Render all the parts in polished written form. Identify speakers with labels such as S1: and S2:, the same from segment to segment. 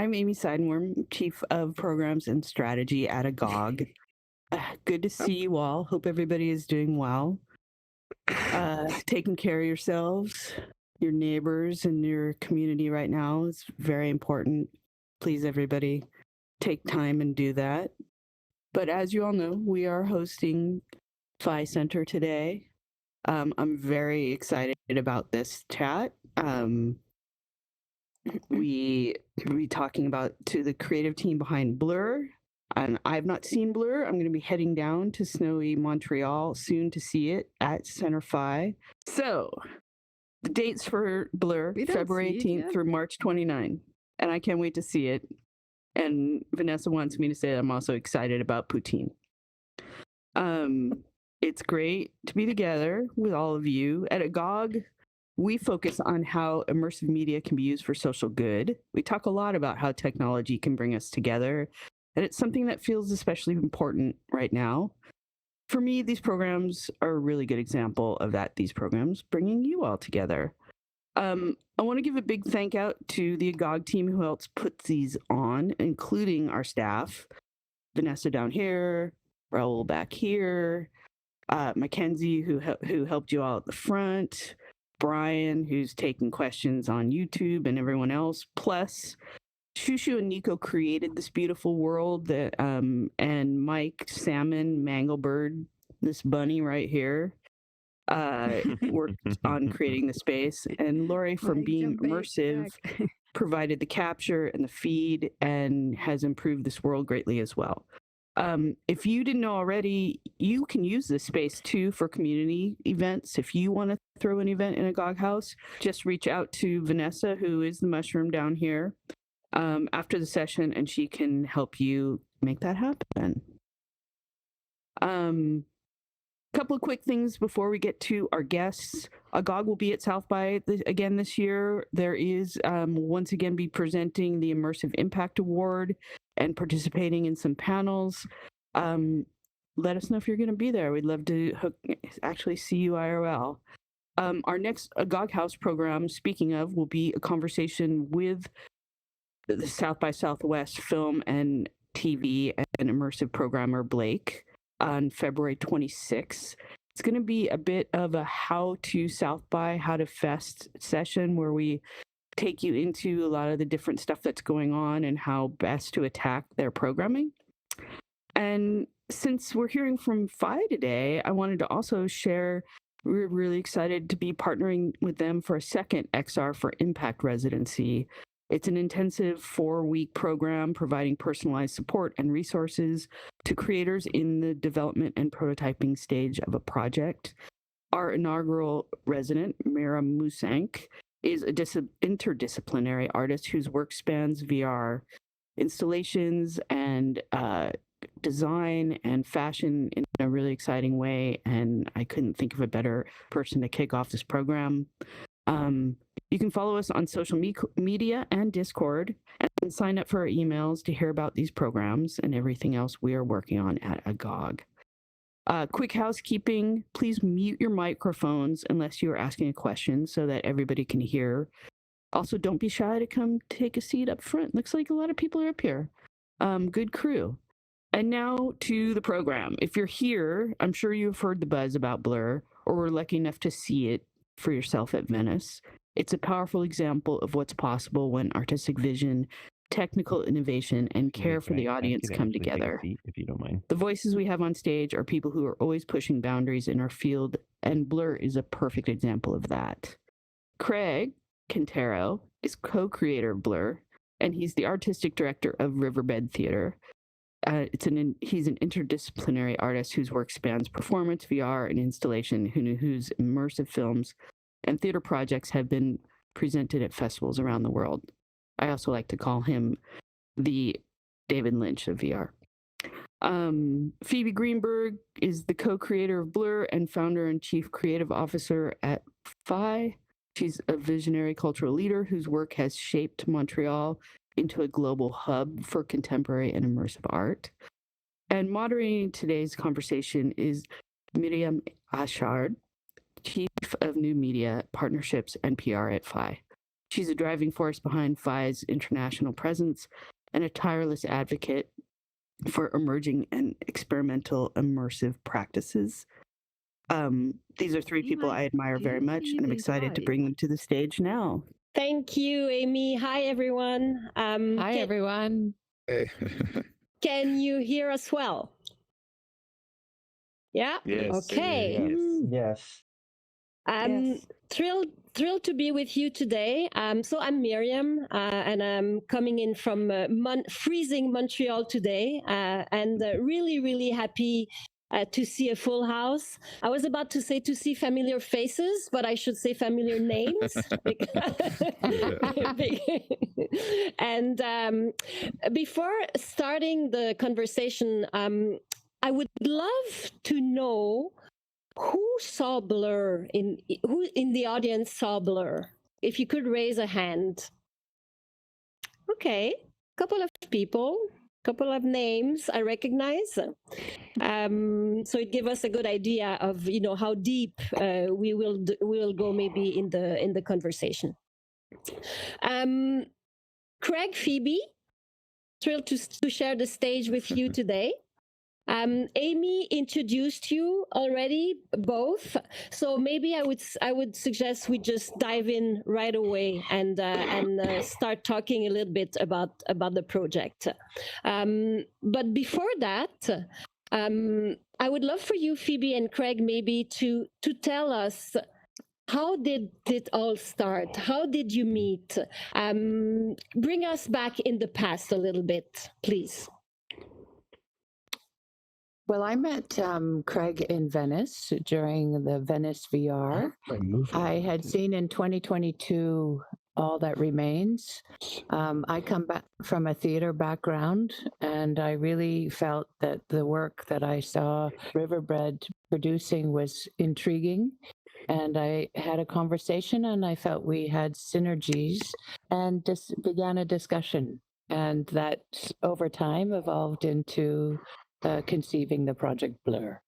S1: I'm Amy Seidenworm, Chief of Programs and Strategy at Agog. Good to see you all. Hope everybody is doing well. Taking care of yourselves, your neighbors, and your community right now is very important. Please, everybody, take time and do that. But as you all know, we are hosting Phi Center today. I'm very excited about this chat. We be talking about to the creative team behind Blur. And I've not seen Blur. I'm going to be heading down to snowy Montreal soon to see it at Center Phi. So the dates for Blur, February 18th through March 29. And I can't wait to see it. And Vanessa wants me to say that I'm also excited about poutine. It's great to be together with all of you. At Agog, we focus on how immersive media can be used for social good. We talk a lot about how technology can bring us together, and it's something that feels especially important right now. For me, these programs are a really good example of that, these programs bringing you all together. I want to give a big thank out to the Agog team who helps put these on, including our staff, Vanessa down here, Raul back here, Mackenzie, who helped you all at the front, Brian, who's taking questions on YouTube, and everyone else. Plus, Shushu and Nico created this beautiful world that, and Mike, Salmon, Manglebird, this bunny right here, worked on creating the space. And Lori from Being Immersive provided the capture and the feed and has improved this world greatly as well. If you didn't know already, you can use this space too for community events. If you want to throw an event in Agog House, just reach out to Vanessa, who is the mushroom down here, after the session, and she can help you make that happen. Couple of quick things before we get to our guests. Agog will be at South by again this year. There is once again be presenting the Immersive Impact Award and participating in some panels. Let us know if you're going to be there. We'd love to actually see you IRL. Our next Agog House program, speaking of, will be a conversation with the South by Southwest film and TV and immersive programmer Blake on February 26th. It's going to be a bit of a how to South by, how to Fest session where we take you into a lot of the different stuff that's going on and how best to attack their programming. And since we're hearing from Phi today, I wanted to also share we're really excited to be partnering with them for a second XR for Impact residency. It's an intensive 4-week program providing personalized support and resources to creators in the development and prototyping stage of a project. Our inaugural resident, Myriam, is an interdisciplinary artist whose work spans VR installations and design and fashion in a really exciting way, and I couldn't think of a better person to kick off this program. You can follow us on social media and Discord and sign up for our emails to hear about these programs and everything else we are working on at Agog. Quick housekeeping, please mute your microphones unless you are asking a question so that everybody can hear. Also, don't be shy to come take a seat up front. Looks like a lot of people are up here. Good crew. And now to the program. If you're here, I'm sure you've heard the buzz about Blur or were lucky enough to see it for yourself at Venice. It's a powerful example of what's possible when artistic vision, technical innovation, and care for the audience come together.
S2: If you don't mind.
S1: The voices we have on stage are people who are always pushing boundaries in our field, and Blur is a perfect example of that. Craig Quintero is co-creator of Blur, and he's the artistic director of Riverbed Theater. He's an interdisciplinary artist whose work spans performance, VR, and installation, whose immersive films and theater projects have been presented at festivals around the world. I also like to call him the David Lynch of VR. Phoebe Greenberg is the co-creator of Blur and founder and chief creative officer at Phi. She's a visionary cultural leader whose work has shaped Montreal into a global hub for contemporary and immersive art. And moderating today's conversation is Myriam Achard, Chief of New Media, Partnerships, and PR at Phi. She's a driving force behind PHI's international presence and a tireless advocate for emerging and experimental immersive practices. These are three people I admire very much, and I'm excited to bring them to the stage now.
S2: Thank you, Amy. Hi, everyone.
S3: Hi, everyone.
S4: Hey.
S2: Can you hear us well? Yeah?
S4: Yes.
S2: Okay.
S5: Yes.
S2: Thrilled to be with you today. So I'm Myriam, and I'm coming in from freezing Montreal today, and really happy to see a full house. I was about to say to see familiar faces, but I should say familiar names. And before starting the conversation, I would love to know who saw Blur, who in the audience saw Blur. If you could raise a hand. Okay, couple of people, couple of names I recognize. So it gives us a good idea of how deep we will go maybe in the conversation. Craig, Phoebe, thrilled to share the stage with you today. Amy introduced you already, both. So maybe I would suggest we just dive in right away and start talking a little bit about the project. But before that, I would love for you, Phoebe and Craig, maybe to tell us, how did it all start? How did you meet? Bring us back in the past a little bit, please.
S3: Well, I met Craig in Venice during the Venice VR. I had seen in 2022 All That Remains. I come back from a theater background, and I really felt that the work that I saw Riverbed producing was intriguing. And I had a conversation, and I felt we had synergies, and just began a discussion. And that over time evolved into conceiving the project Blur.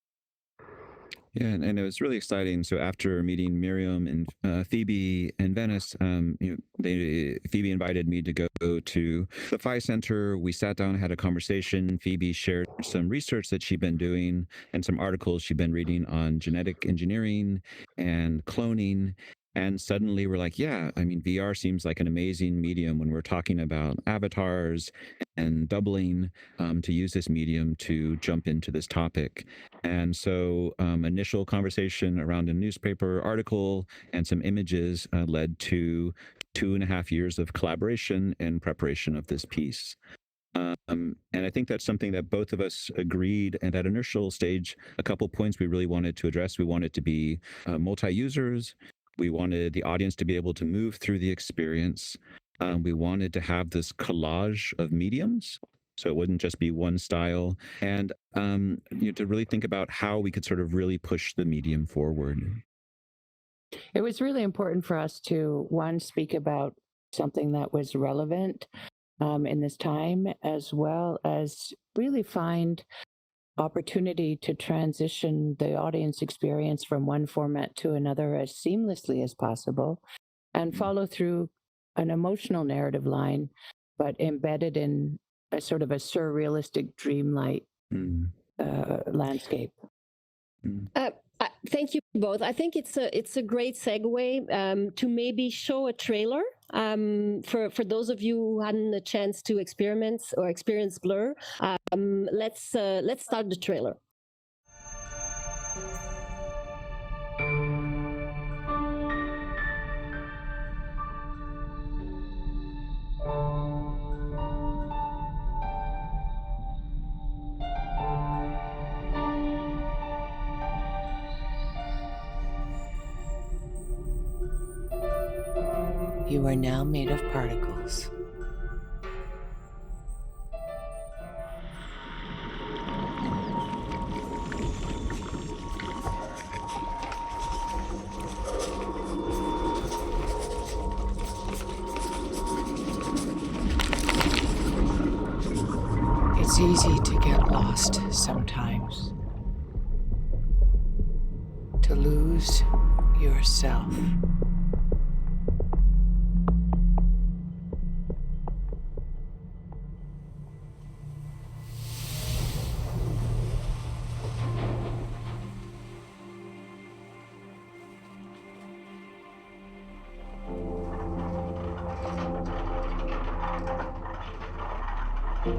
S4: Yeah, and it was really exciting. So after meeting Myriam and Phoebe in Venice, Phoebe invited me to go to the Phi Center. We sat down, had a conversation. Phoebe shared some research that she'd been doing and some articles she'd been reading on genetic engineering and cloning. And suddenly we're like, yeah, I mean, VR seems like an amazing medium when we're talking about avatars and doubling, to use this medium to jump into this topic. And so initial conversation around a newspaper article and some images led to 2.5 years of collaboration and preparation of this piece. And I think that's something that both of us agreed. And at initial stage, a couple points we really wanted to address. We wanted to be multi-users. We wanted the audience to be able to move through the experience. We wanted to have this collage of mediums, so it wouldn't just be one style, and to really think about how we could sort of really push the medium forward.
S3: It was really important for us to, one, speak about something that was relevant in this time, as well as really find opportunity to transition the audience experience from one format to another as seamlessly as possible, and follow through an emotional narrative line, but embedded in a sort of a surrealistic, dreamlike landscape.
S2: Thank you both. I think it's a great segue to maybe show a trailer for those of you who hadn't a chance to experience Blur. Let's start the trailer.
S6: You are now made of particles. It's easy to get lost sometimes, to lose yourself.
S2: So,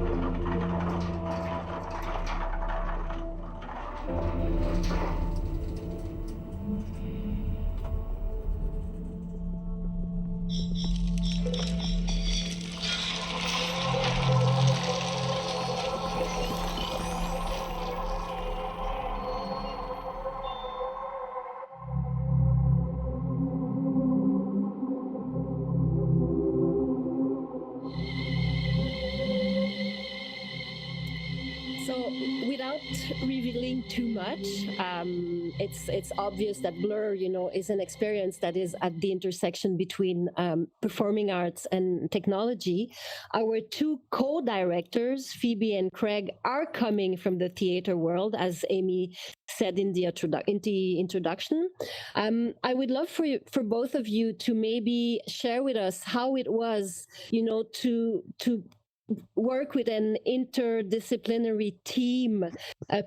S2: without revealing too much, it's obvious that Blur, is an experience that is at the intersection between performing arts and technology. Our two co-directors, Phoebe and Craig, are coming from the theater world, as Amy said in the introduction. I would love for both of you to maybe share with us how it was, to work with an interdisciplinary team,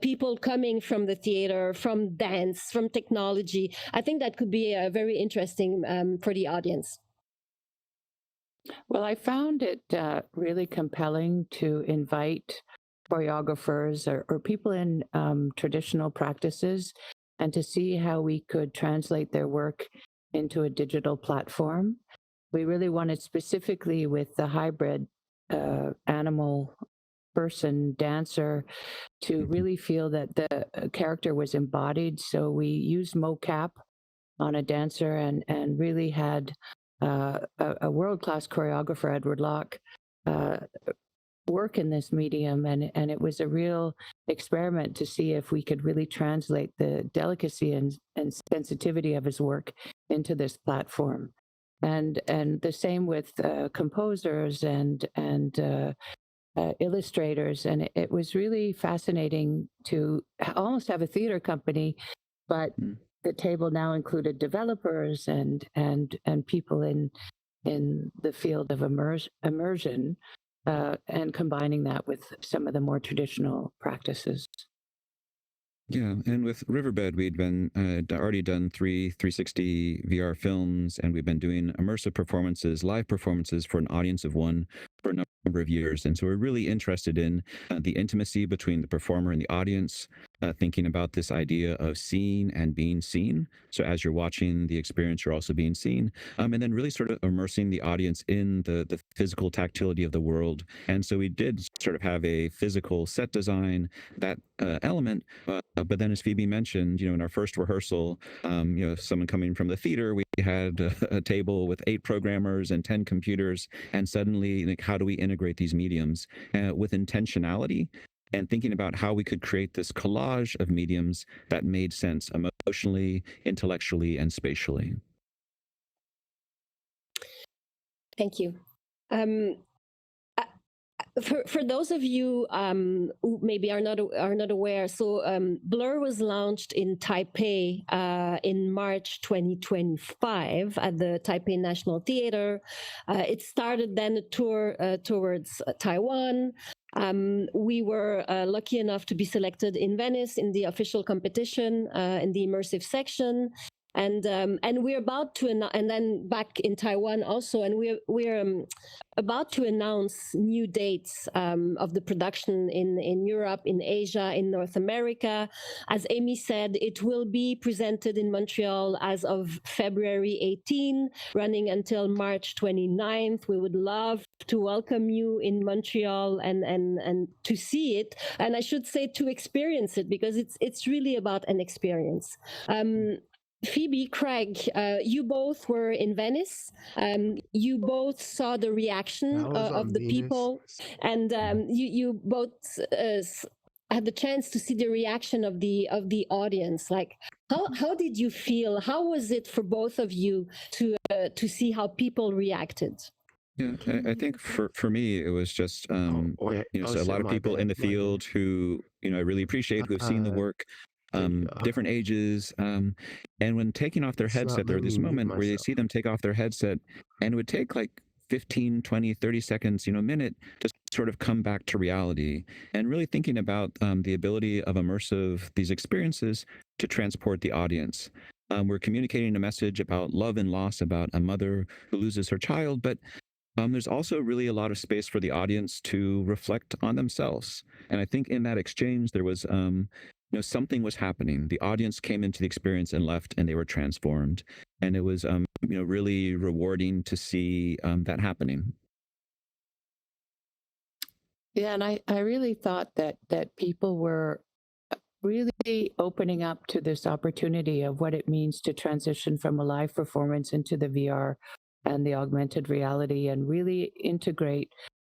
S2: people coming from the theater, from dance, from technology. I think that could be very interesting for the audience.
S3: Well, I found it really compelling to invite choreographers or people in traditional practices and to see how we could translate their work into a digital platform. We really wanted, specifically with the hybrid animal person dancer, to really feel that the character was embodied. So we used mocap on a dancer and really had a world-class choreographer, Edward Locke, work in this medium, and it was a real experiment to see if we could really translate the delicacy and sensitivity of his work into this platform. And the same with composers and illustrators, and it was really fascinating to almost have a theater company, but the table now included developers and people in the field of immersion, and combining that with some of the more traditional practices.
S4: Yeah, and with Riverbed, we'd been already done 360 VR films, and we've been doing immersive performances, live performances for an audience of one for a number of years. And so we're really interested in the intimacy between the performer and the audience, thinking about this idea of seeing and being seen. So as you're watching the experience, you're also being seen, and then really sort of immersing the audience in the physical tactility of the world. And so we did sort of have a physical set design, that element. But then, as Phoebe mentioned, in our first rehearsal, someone coming from the theater, we had a table with 8 programmers and 10 computers, and suddenly, like, how do we integrate these mediums with intentionality? And thinking about how we could create this collage of mediums that made sense emotionally, intellectually, and spatially.
S2: Thank you. For those of you who maybe are not aware, so Blur was launched in Taipei in March 2025 at the Taipei National Theater. It started then a tour towards Taiwan. We were lucky enough to be selected in Venice in the official competition in the immersive section. And we're about to and then back in Taiwan also, and we're about to announce new dates of the production in Europe, in Asia, in North America. As Amy said, it will be presented in Montreal as of February 18, running until March 29th. We would love to welcome you in Montreal and to see it, and I should say to experience it, because it's really about an experience. Phoebe, Craig, you both were in Venice. You both saw the reaction of the people, and you both had the chance to see the reaction of the audience. Like, how did you feel? How was it for both of you to see how people reacted?
S4: Yeah, I think for me, it was just, so a lot of people in the field who, I really appreciate, who have seen the work, different ages, and when taking off their headset, there was this moment where you see them take off their headset, and it would take like 15, 20, 30 seconds, a minute to sort of come back to reality, and really thinking about the ability of these experiences to transport the audience. We're communicating a message about love and loss, about a mother who loses her child, but There's also really a lot of space for the audience to reflect on themselves. And I think in that exchange, there was, something was happening. The audience came into the experience and left, and they were transformed. And it was, really rewarding to see that happening.
S3: Yeah, and I really thought that people were really opening up to this opportunity of what it means to transition from a live performance into the VR and the augmented reality and really integrate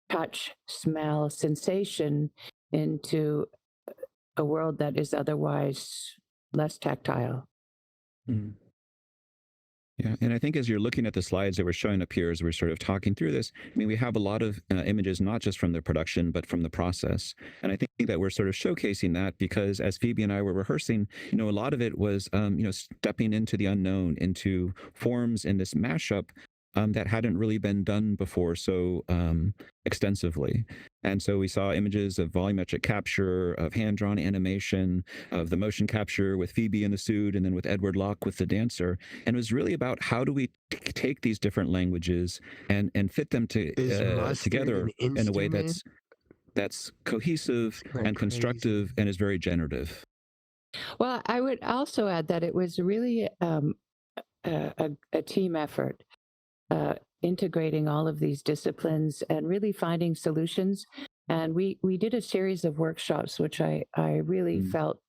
S3: touch, smell, sensation into a world that is otherwise less tactile.
S4: Mm. Yeah, and I think as you're looking at the slides that we're showing up here, as we're sort of talking through this, I mean, we have a lot of images, not just from the production, but from the process. And I think that we're sort of showcasing that because as Phoebe and I were rehearsing, a lot of it was, stepping into the unknown, into forms in this mashup that hadn't really been done before so extensively. And so we saw images of volumetric capture, of hand-drawn animation, of the motion capture with Phoebe in the suit, and then with Edward Locke with the dancer. And it was really about how do we take these different languages and fit them together in a way that's cohesive and constructive and is very generative.
S3: Well, I would also add that it was really a team effort. Integrating all of these disciplines and really finding solutions. And we did a series of workshops, which I really felt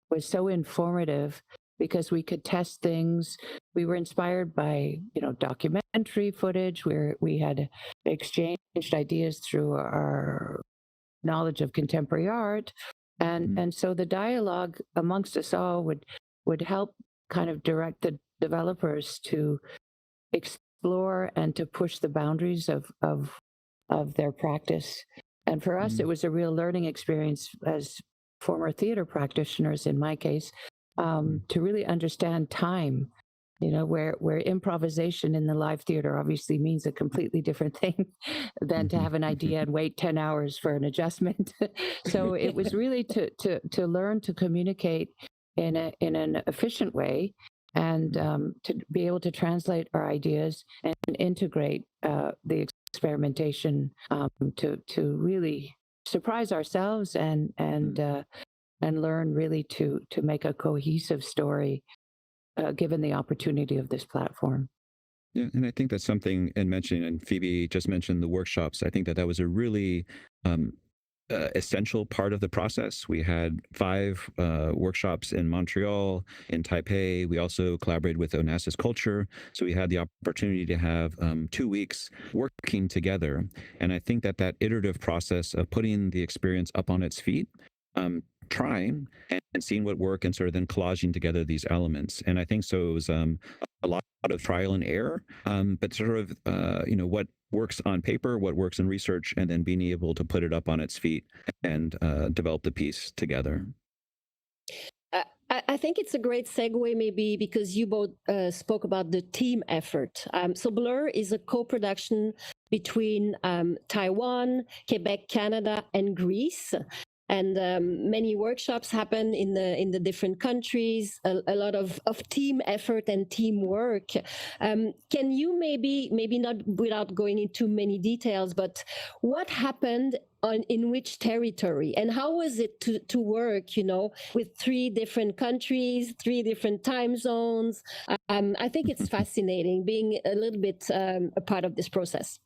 S3: was so informative because we could test things. We were inspired by, documentary footage where we had exchanged ideas through our knowledge of contemporary art. And so the dialogue amongst us all would help kind of direct the developers to explore and to push the boundaries of their practice. And for us, it was a real learning experience as former theater practitioners, in my case, to really understand time. Where improvisation in the live theater obviously means a completely different thing than to have an idea and wait 10 hours for an adjustment. So it was really to learn to communicate in an efficient way and to be able to translate our ideas and integrate the experimentation to really surprise ourselves and learn really to make a cohesive story given the opportunity of this platform.
S4: Yeah, and I think that's something in mentioning, and Phoebe just mentioned the workshops. I think that was a really essential part of the process. We had 5 workshops in Montreal, in Taipei. We also collaborated with Onassis Culture. So we had the opportunity to have 2 weeks working together. And I think that iterative process of putting the experience up on its feet, trying and seeing what worked and sort of then collaging together these elements. And I think so it was a lot of trial and error, but sort of, what works on paper, what works in research, and then being able to put it up on its feet and develop the piece together.
S2: I think it's a great segue, maybe because you both spoke about the team effort. So Blur is a co-production between Taiwan, Quebec, Canada, and Greece. And many workshops happen in the different countries, a lot of team effort and teamwork. Can you maybe not without going into many details, but what happened in which territory, and how was it to work, with 3 different countries, 3 different time zones? I think it's fascinating being a little bit a part of this process.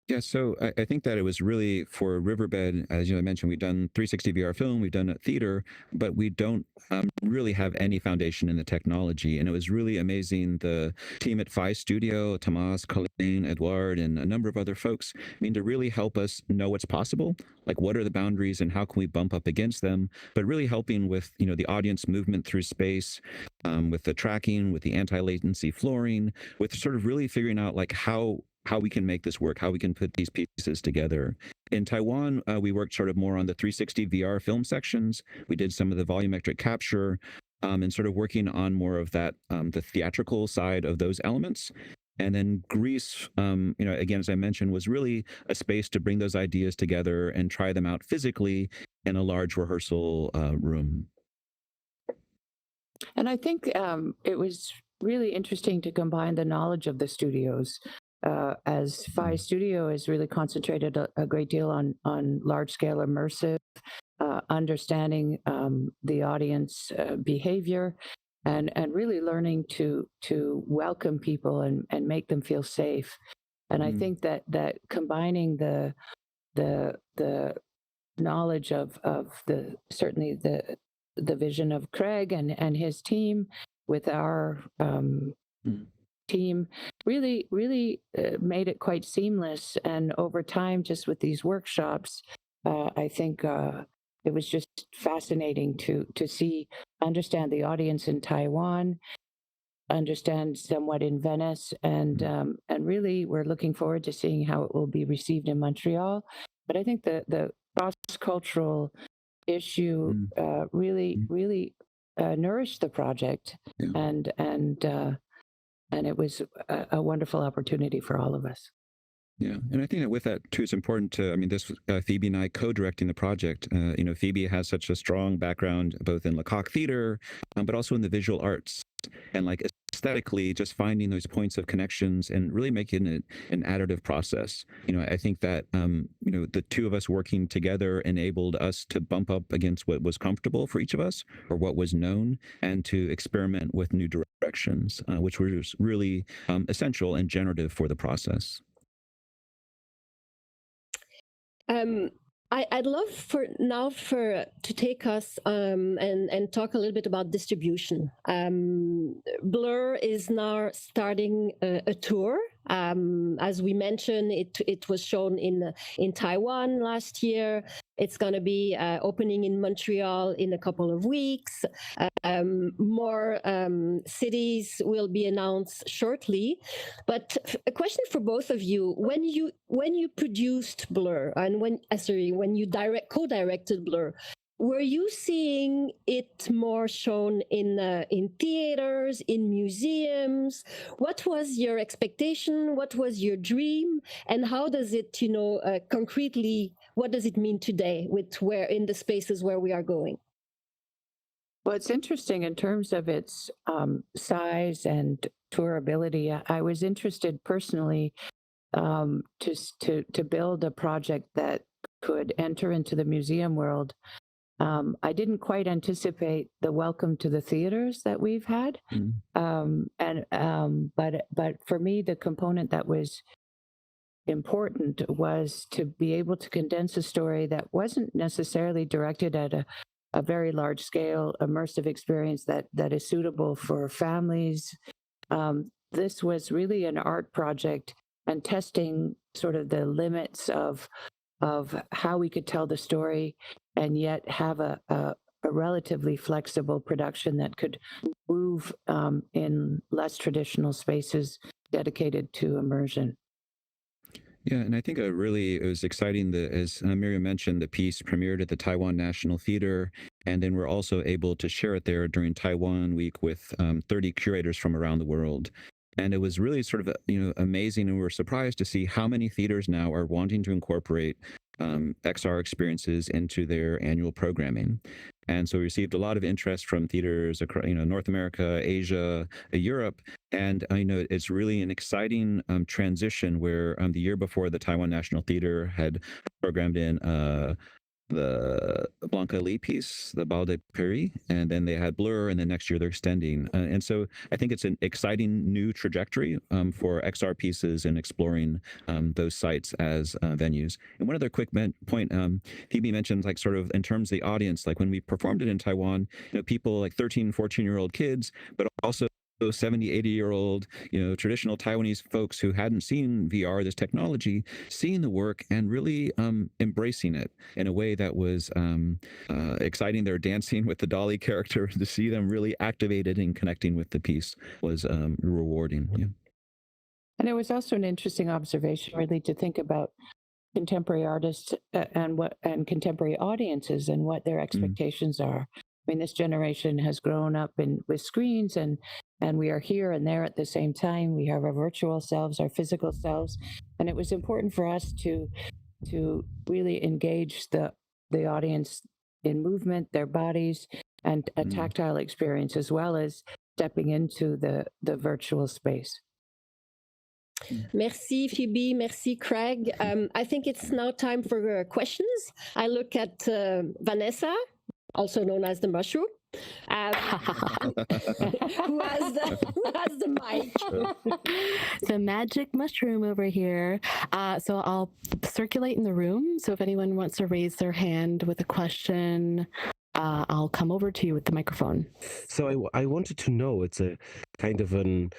S4: Yeah, so I think that it was really for Riverbed, as I mentioned, we've done 360 VR film, we've done theater, but we don't really have any foundation in the technology. And it was really amazing. The team at Phi Studio, Tomas, Colleen, Edouard, and a number of other folks, to really help us know what's possible, like what are the boundaries and how can we bump up against them, but really helping with, the audience movement through space, with the tracking, with the anti-latency flooring, with sort of really figuring out like how we can make this work, how we can put these pieces together. In Taiwan, we worked sort of more on the 360 VR film sections. We did some of the volumetric capture and sort of working on more of that, the theatrical side of those elements. And then Greece, again, as I mentioned, was really a space to bring those ideas together and try them out physically in a large rehearsal room.
S3: And I think it was really interesting to combine the knowledge of the studios. As Phi Studio is really concentrated a great deal on large scale immersive, understanding the audience behavior, and really learning to welcome people and make them feel safe. And I think that combining the knowledge of the certainly the vision of Craig and his team with our team really made it quite seamless. And over time, just with these workshops, I think it was just fascinating to understand the audience in Taiwan, understand somewhat in Venice, and really we're looking forward to seeing how it will be received in Montreal. But I think the cross-cultural issue really nourished the project, and it was a wonderful opportunity for all of us.
S4: Yeah, and I think that with that too, it's important to. I mean, this Phoebe and I co-directing the project. Phoebe has such a strong background both in Lecoq theater, but also in the visual arts, and like aesthetically, just finding those points of connections and really making it an additive process. I think that the two of us working together enabled us to bump up against what was comfortable for each of us or what was known, and to experiment with new directions, which was really essential and generative for the process.
S2: I'd love to take us and talk a little bit about distribution. Blur is now starting a tour. As we mentioned, it was shown in Taiwan last year. It's going to be opening in Montreal in a couple of weeks. More cities will be announced shortly. But a question for both of you: when you produced Blur and when you co-directed Blur, were you seeing it more shown in theaters, in museums? What was your expectation? What was your dream? And how does it, concretely, what does it mean today with where in the spaces where we are going?
S3: Well, it's interesting in terms of its size and tourability. I was interested personally to build a project that could enter into the museum world. I didn't quite anticipate the welcome to the theaters that we've had, but for me, the component that was important was to be able to condense a story that wasn't necessarily directed at a very large scale immersive experience that is suitable for families. This was really an art project and testing sort of the limits of how we could tell the story and yet have a relatively flexible production that could move in less traditional spaces dedicated to immersion.
S4: Yeah, and I think it was exciting that, as Myriam mentioned, the piece premiered at the Taiwan National Theater, and then we're also able to share it there during Taiwan Week with 30 curators from around the world. And it was really sort of amazing, and we were surprised to see how many theaters now are wanting to incorporate XR experiences into their annual programming. And so we received a lot of interest from theaters across, North America, Asia, Europe. And it's really an exciting transition where the year before, the Taiwan National Theater had programmed in the Blanca Lee piece, the Bal de Paris, and then they had Blur, and then next year they're extending. And so I think it's an exciting new trajectory for XR pieces and exploring those sites as venues. And one other quick point, Phoebe mentioned, like, sort of in terms of the audience, like when we performed it in Taiwan, people like 13, 14-year-old kids, but also 70, 80-year-old, traditional Taiwanese folks who hadn't seen VR, this technology, seeing the work and really embracing it in a way that was exciting. They're dancing with the Dolly character. To see them really activated and connecting with the piece was rewarding. Yeah.
S3: And it was also an interesting observation, really, to think about contemporary artists and contemporary audiences and what their expectations are. I mean, this generation has grown up with screens, and we are here and there at the same time. We have our virtual selves, our physical selves, and it was important for us to really engage the audience in movement, their bodies, and a tactile experience, as well as stepping into the virtual space.
S2: Merci, Phoebe. Merci, Craig. I think it's now time for questions. I look at Vanessa, also known as the mushroom, who has the mic.
S5: The magic mushroom over here. So I'll circulate in the room. So if anyone wants to raise their hand with a question, I'll come over to you with the microphone.
S7: So I wanted to know, it's a kind of an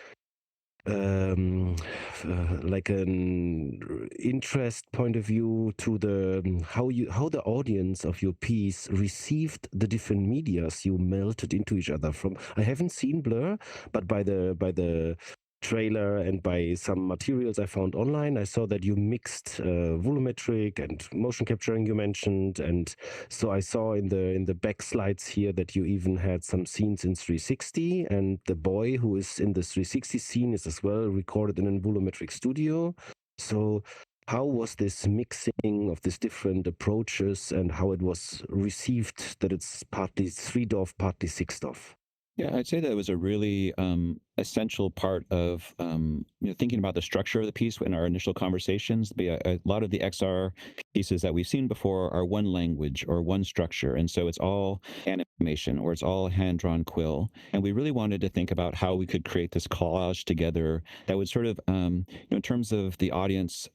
S7: like an interest point of view to the how the audience of your piece received the different medias you melted into each other from. I haven't seen Blur, but by the trailer and by some materials I found online, I saw that you mixed volumetric and motion capturing you mentioned, and so I saw in the back slides here that you even had some scenes in 360, and the boy who is in the 360 scene is as well recorded in a volumetric studio. So how was this mixing of these different approaches and how it was received, that it's partly 3DOF, partly 6DOF?
S4: Yeah, I'd say that was a really essential part of thinking about the structure of the piece in our initial conversations. A lot of the XR pieces that we've seen before are one language or one structure, and so it's all animation or it's all hand-drawn quill. And we really wanted to think about how we could create this collage together that would sort of, in terms of the audience,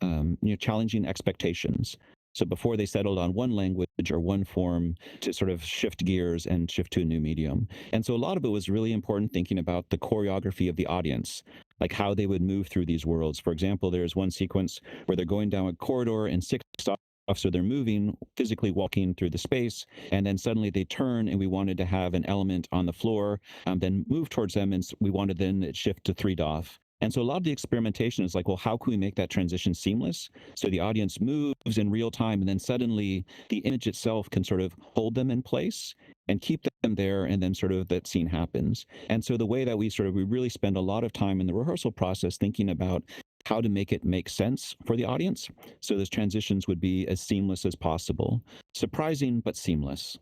S4: challenging expectations. So before they settled on one language or one form, to sort of shift gears and shift to a new medium. And so a lot of it was really important thinking about the choreography of the audience, like how they would move through these worlds. For example, there's one sequence where they're going down a corridor and 6 off, so they're moving, physically walking through the space, and then suddenly they turn, and we wanted to have an element on the floor, then move towards them, and we wanted then it shift to 3DOF. And so a lot of the experimentation is like, well, how can we make that transition seamless? So the audience moves in real time, and then suddenly the image itself can sort of hold them in place and keep them there, and then sort of that scene happens. And so the way that we really spend a lot of time in the rehearsal process thinking about how to make it make sense for the audience, so those transitions would be as seamless as possible. Surprising, but seamless.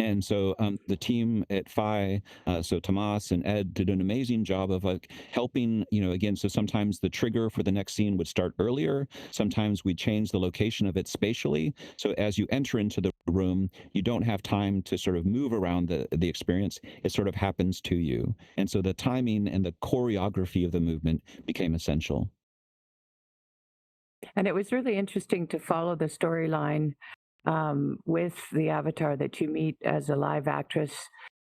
S4: And so the team at Phi, so Tomas and Ed, did an amazing job of like helping, again, so sometimes the trigger for the next scene would start earlier. Sometimes we change the location of it spatially. So as you enter into the room, you don't have time to sort of move around the experience. It sort of happens to you. And so the timing and the choreography of the movement became essential.
S3: And it was really interesting to follow the storyline with the avatar that you meet as a live actress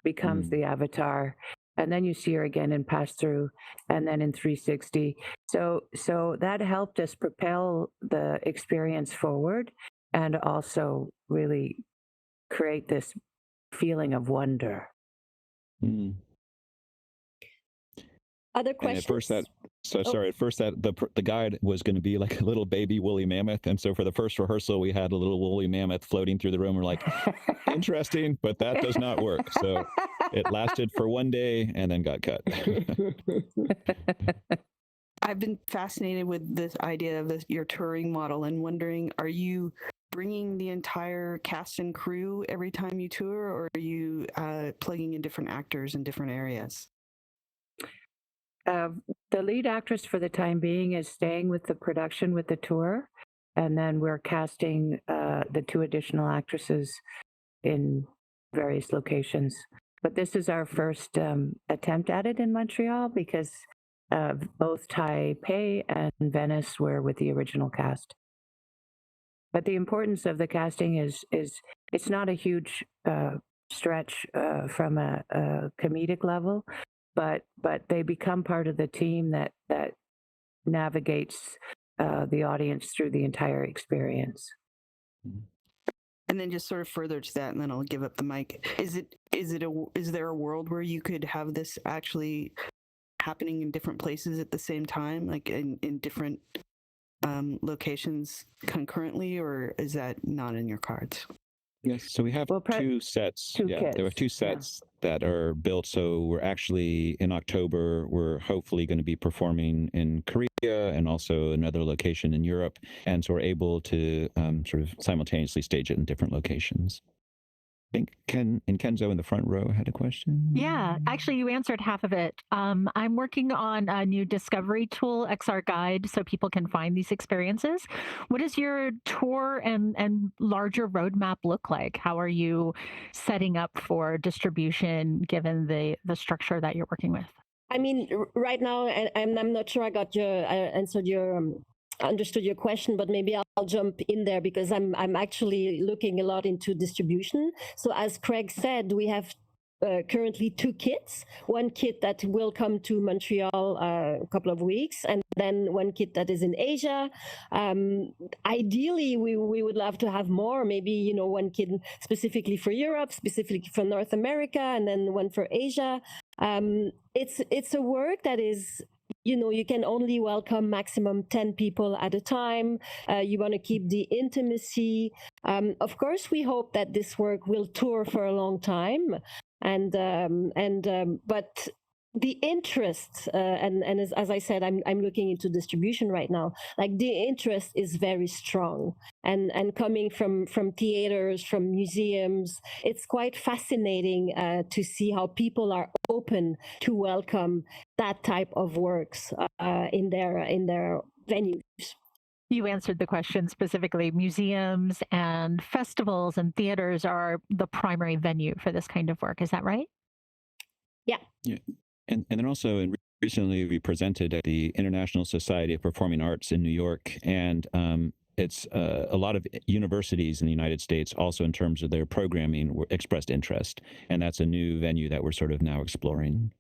S3: becomes the avatar, and then you see her again in pass through, and then in 360. So that helped us propel the experience forward, and also really create this feeling of wonder.
S2: Other questions?
S4: At first the guide was going to be like a little baby woolly mammoth, and so for the first rehearsal we had a little woolly mammoth floating through the room. We're like, interesting, but that does not work. So it lasted for one day and then got cut.
S1: I've been fascinated with this idea of your touring model, and wondering, are you bringing the entire cast and crew every time you tour, or are you plugging in different actors in different areas?
S3: The lead actress for the time being is staying with the production, with the tour, and then we're casting the 2 additional actresses in various locations. But this is our first attempt at it in Montreal, because both Taipei and Venice were with the original cast. But the importance of the casting is it's not a huge stretch from a comedic level, but they become part of the team that navigates the audience through the entire experience.
S1: And then just sort of further to that, and then I'll give up the mic. Is there a world where you could have this actually happening in different places at the same time, like in different locations concurrently, or is that not in your cards?
S4: Yes, so we have 2 sets. There were 2 sets that are built. So we're actually in October, we're hopefully going to be performing in Korea and also another location in Europe. And so we're able to sort of simultaneously stage it in different locations. think Kenzo in the front row had a question.
S8: Yeah, actually, you answered half of it. I'm working on a new discovery tool, XR Guide, so people can find these experiences. What does your tour and larger roadmap look like? How are you setting up for distribution given the structure that you're working with?
S2: I mean, right now, I'm not sure I understood your question, but maybe I'll jump in there because I'm actually looking a lot into distribution. So as Craig said, we have currently 2 kits. One kit that will come to Montreal a couple of weeks, and then one kit that is in Asia. Ideally, we would love to have more. Maybe one kit specifically for Europe, specifically for North America, and then one for Asia. It's a work that is. You can only welcome maximum 10 people at a time. You want to keep the intimacy. Of course, we hope that this work will tour for a long time. But the interest, and as I said, I'm looking into distribution right now. Like the interest is very strong, and coming from theaters, from museums, it's quite fascinating to see how people are open to welcome that type of works in their venues.
S8: You answered the question specifically. Museums and festivals and theaters are the primary venue for this kind of work. Is that right?
S2: Yeah.
S4: And then also recently we presented at the International Society of Performing Arts in New York, and it's a lot of universities in the United States also in terms of their programming expressed interest, and that's a new venue that we're sort of now exploring.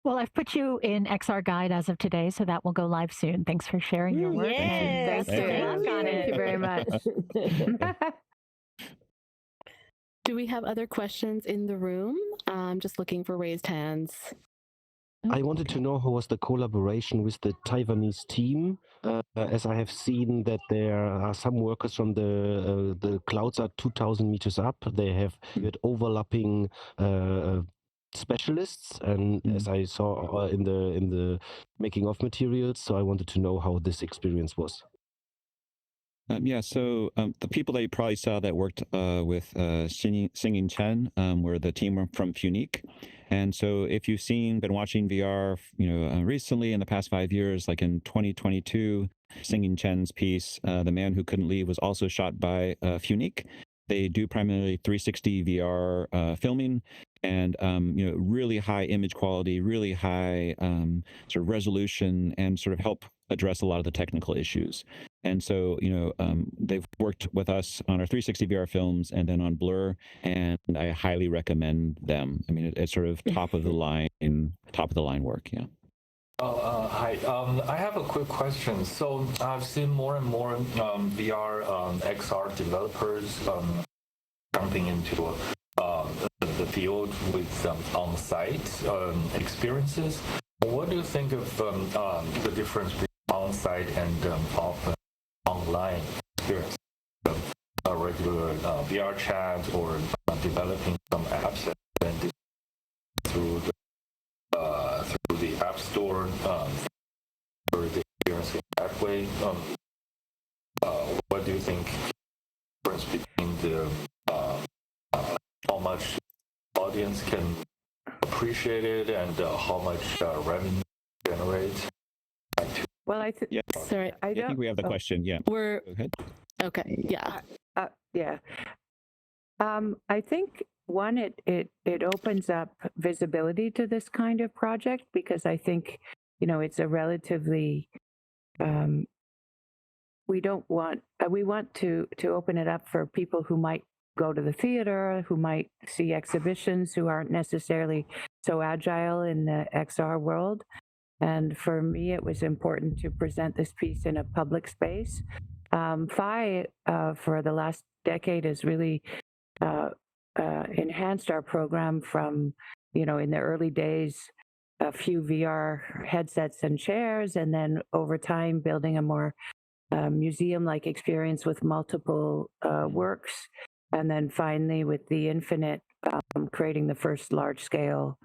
S8: Well, I've put you in XR Guide as of today, so that will go live soon. Thanks for sharing your work.
S2: Yes.
S8: Thank you very much.
S5: Do we have other questions in the room? I'm just looking for raised hands.
S7: I wanted to know how was the collaboration with the Taiwanese team, as I have seen that there are some workers from the clouds are 2,000 meters up. They have overlapping specialists, and as I saw in the making of materials, so I wanted to know how this experience was.
S4: So the people that you probably saw that worked with Singing Chen were the team from Punique. And so if you've been watching VR, recently in the past 5 years, like in 2022, Singing Chen's piece, The Man Who Couldn't Leave, was also shot by Punique. They do primarily 360 VR filming, and really high image quality, really high sort of resolution, and sort of help address a lot of the technical issues. And so they've worked with us on our 360 VR films and then on Blur, and I highly recommend them. I mean, it's sort of top of the line work. Yeah.
S9: Hi. I have a quick question. So I've seen more and more VR XR developers jumping into the field with on-site experiences. What do you think of the difference between on-site and online experience? A regular VRChat or developing some apps and through the App Store for the experience in that way. What do you think the difference between the how much audience can appreciate it and how much revenue generate?
S3: Well, I think.
S4: Yeah.
S5: Sorry,
S4: I think we have the question. Yeah.
S5: We're
S4: Go ahead.
S5: okay. Yeah.
S3: Yeah. I think one, it opens up visibility to this kind of project, because I think, it's a relatively, we want to open it up for people who might go to the theater, who might see exhibitions, who aren't necessarily so agile in the XR world. And for me, it was important to present this piece in a public space. Phi, for the last decade, has really enhanced our program from, in the early days, a few VR headsets and chairs, and then over time building a more museum-like experience with multiple works, and then finally with the Infinite, creating the first large-scale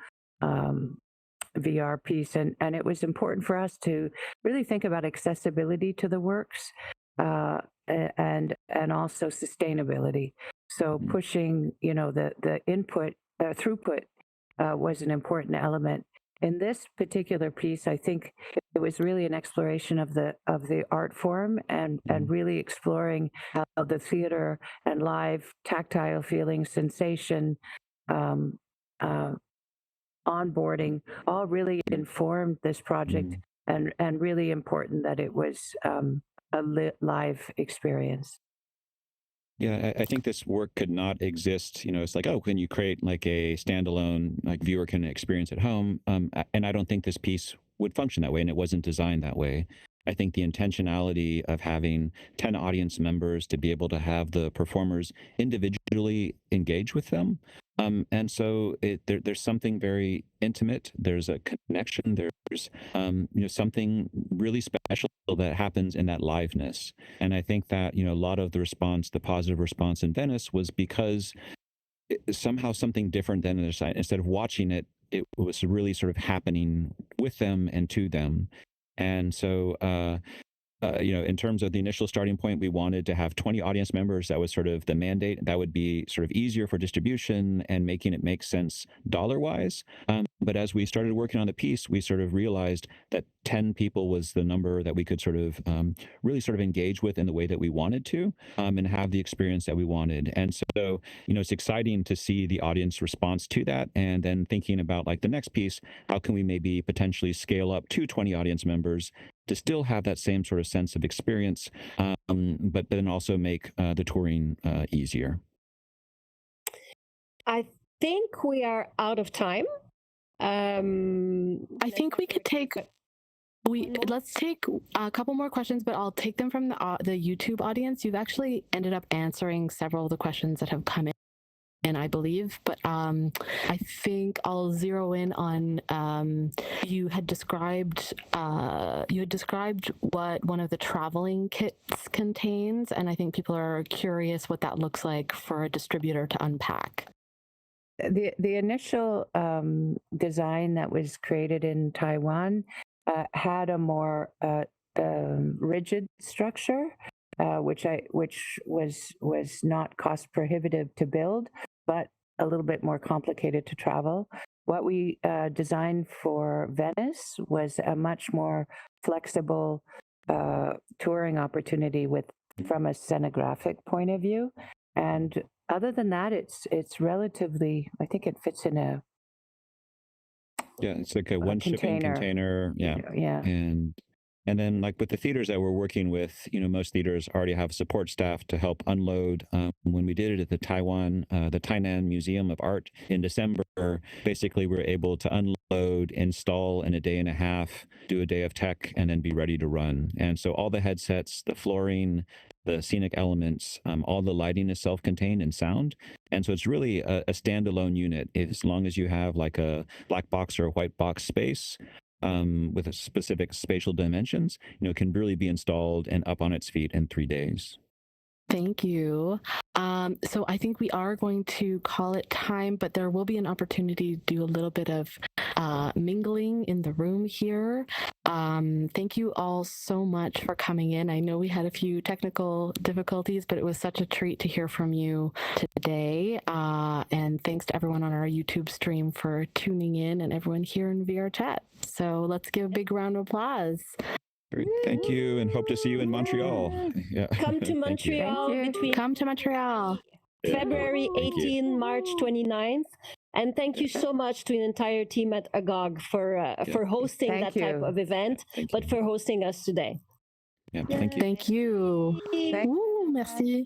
S3: VR piece. And it was important for us to really think about accessibility to the works, and also sustainability. So pushing, the input throughput was an important element. In this particular piece, I think it was really an exploration of the art form and really exploring how the theater and live tactile feeling, sensation, onboarding, all really informed this project, and really important that it was a live experience.
S4: Yeah, I think this work could not exist. It's like, oh, can you create like a standalone, like viewer can experience at home? And I don't think this piece would function that way, and it wasn't designed that way. I think the intentionality of having 10 audience members to be able to have the performers individually engage with them. And so there's something very intimate. There's a connection. There's something really special that happens in that liveness. And I think that a lot of the response, the positive response in Venice, was because somehow something different than the other side. Instead of watching it, it was really sort of happening with them and to them. And so, in terms of the initial starting point, we wanted to have 20 audience members. That was sort of the mandate. That would be sort of easier for distribution and making it make sense dollar-wise. But as we started working on the piece, we sort of realized that 10 people was the number that we could sort of really sort of engage with in the way that we wanted to, and have the experience that we wanted. And so, it's exciting to see the audience response to that, and then thinking about like the next piece, how can we maybe potentially scale up to 20 audience members to still have that same sort of sense of experience, but then also make the touring easier.
S2: I think we are out of time.
S5: I think we could take. Let's take a couple more questions, but I'll take them from the YouTube audience. You've actually ended up answering several of the questions that have come in, I believe, but I think I'll zero in on you had described what one of the traveling kits contains, and I think people are curious what that looks like for a distributor to unpack.
S3: The initial design that was created in Taiwan had a more rigid structure, which was not cost prohibitive to build, but a little bit more complicated to travel. What we designed for Venice was a much more flexible touring opportunity from a scenographic point of view. And other than that, it's relatively, I think it fits in a
S4: it's like a one shipping container. Yeah. And then like with the theaters that we're working with, most theaters already have support staff to help unload. When we did it at the Tainan Museum of Art in December, basically we were able to unload, install in a day and a half, do a day of tech, and then be ready to run. And so all the headsets, the flooring, the scenic elements, all the lighting is self-contained and sound. And so it's really a standalone unit. As long as you have like a black box or a white box space, with a specific spatial dimensions, it can really be installed and up on its feet in 3 days.
S5: Thank you. So I think we are going to call it time, but there will be an opportunity to do a little bit of mingling in the room here. Thank you all so much for coming in. I know we had a few technical difficulties, but it was such a treat to hear from you today. And thanks to everyone on our YouTube stream for tuning in, and everyone here in VRChat. So let's give a big round of applause.
S4: Great. Thank you, and hope to see you in Montreal. Yeah.
S2: Come to Montreal
S5: Come to Montreal.
S2: February 18, March 29th. And thank you so much to the entire team at Agog for hosting that type of event, but for hosting us today.
S4: Yeah, thank you.
S5: Thank you.
S3: Thank
S5: Merci.